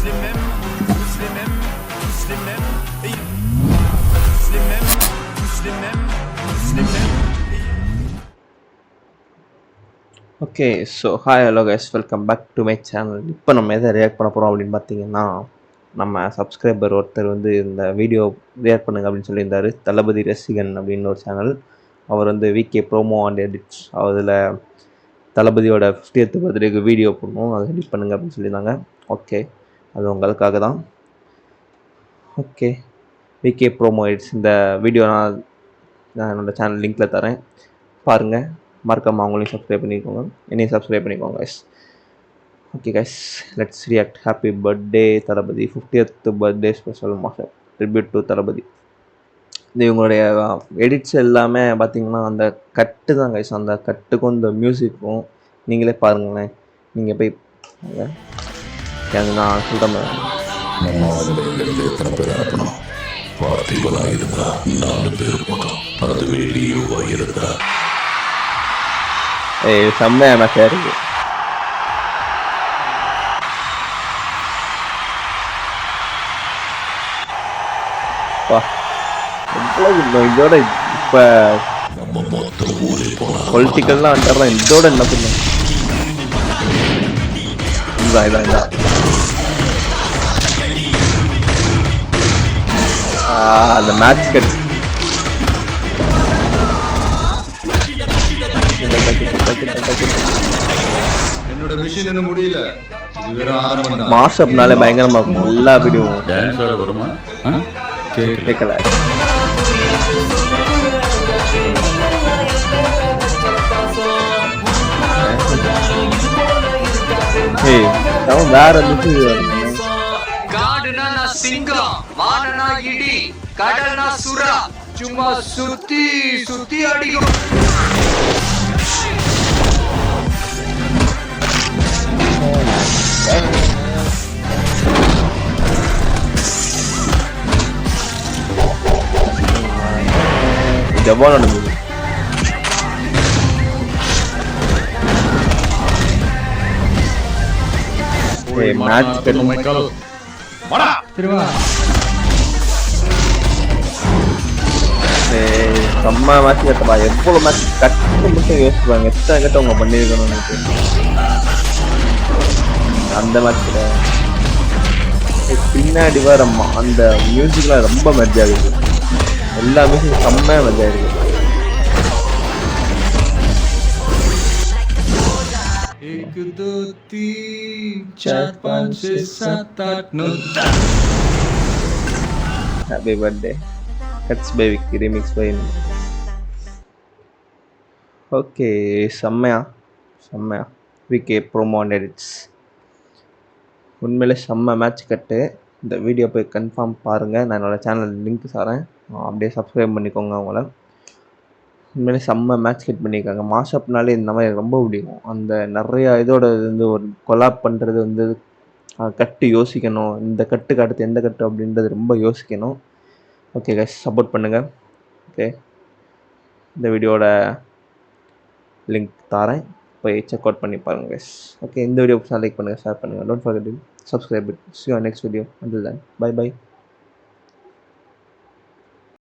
les mêmes, tous les mêmes, tous les mêmes, et tous les mêmes, tous les mêmes, tous les mêmes. Okay so hi hello guys, welcome back to my channel. இப்போ நம்ம எதை react பண்ண போகிறோம் அப்படின்னு பார்த்தீங்கன்னா, நம்ம subscriber ஒருத்தர் வந்து இந்த வீடியோ ரியாக்ட் பண்ணுங்க அப்படின்னு சொல்லியிருந்தார். தளபதி ரசிகன் அப்படின்னு ஒரு சேனல். அவர் வந்து விகே ப்ரோமோ அண்ட் எடிட்ஸ், அதில் தளபதியோட 50th பர்த்டேக்கு வீடியோ போடணும், அதை எடிட் பண்ணுங்க அப்படின்னு சொல்லியிருந்தாங்க. ஓகே, அது உங்களுக்காக தான். ஓகே, விகே ப்ரோமோ எடிட்ஸ் இந்த வீடியோ நான் என்னோடய சேனல் லிங்க்கில் தரேன், பாருங்கள். மறக்காம அவங்களையும் சப்ஸ்கிரைப் பண்ணிக்கோங்க, என்னையும் சப்ஸ்கிரைப் பண்ணிக்கோங்க guys. Okay guys, let's react. Happy birthday Thalapathy, 50th birthday special master tribute to Thalapathy. இது இவங்களுடைய எடிட்ஸ் எல்லாமே பார்த்தீங்கன்னா அந்த கட்டு தான் கைஸ். அந்த கட்டுக்கும் இந்த மியூசிக்கும் நீங்களே பாருங்களேன். நீங்கள் போய் நான் சொல்கிறேன், எத்தனை பேர் அனுப்பணும்? பார்த்திபனா இருந்தா 4 பேர் போட்டோம், அதுவே லியோவா இருந்தா செம்மையான மேட்சாக இருக்கு. இதோட இப்போ பொலிட்டிக்கல்லாம் வந்துடுறோம். இதோட என்ன பண்ணும்? இதான் அந்த மேட்ச் கட் மாஸ்அப்னாலே பயங்கரமா இருக்கும். எல்லா வீடியோவும் டான்ஸோட வருமா? கேட்கல. அவன் வேற காடுனா சிங்கம், வானனா இடி, கடல்னா சுறா, சும்மா சுத்தி சுத்தி அடிக்கும். ஜப்பானோட மூவி. மேட்ச் செம்ம மேட்ச் கட்டப்பா. எவ்வளோ மேட்ச் கட்டு மட்டும் யோசிப்பாங்க, எத்தனை கட்ட அவங்க பண்ணியிருக்கணும்னு. அந்த மேட்ச்ல பின்னாடி வர அந்த மியூசிக்லாம் ரொம்ப மெர்ஜ் ஆகுது. எல்லா மியூசிக் செம்ம மெர்ஜ் ஆகிருக்கு. Happy birthday cuts by Vicky, remix by. Okay, செம்மையா விகே ப்ரோமோ அண்ட் எடிட்ஸ் உண்மையிலே செம்ம மேட்ச் கட்டு. இந்த வீடியோ போய் கன்ஃபார்ம் பாருங்கள். நான் என்னோடய சேனல் லிங்க் தரேன், அப்படியே சப்ஸ்கிரைப் பண்ணிக்கோங்க. அவங்கள உண்மையிலே செம்ம மேட்ச் கட் பண்ணியிருக்காங்க. மாஸ்அப்னாலே இந்த மாதிரி ரொம்ப பிடிக்கும். அந்த நிறையா இதோட வந்து ஒரு கொலாப் பண்ணுறது வந்து கட்டு யோசிக்கணும், இந்த கட்டுக்கு அடுத்து எந்த கட்டு அப்படின்றது ரொம்ப யோசிக்கணும். ஓகே கைஸ், சப்போர்ட் பண்ணுங்கள். ஓகே, இந்த வீடியோட லிங்க் தரேன், போய் செக் அவுட் பண்ணி பாருங்கள் கைஸ். ஓகே, இந்த வீடியோ லைக் பண்ணுங்கள், ஷேர் பண்ணுங்கள். Don't forget to subscribe. See you on next video. Until then, bye bye.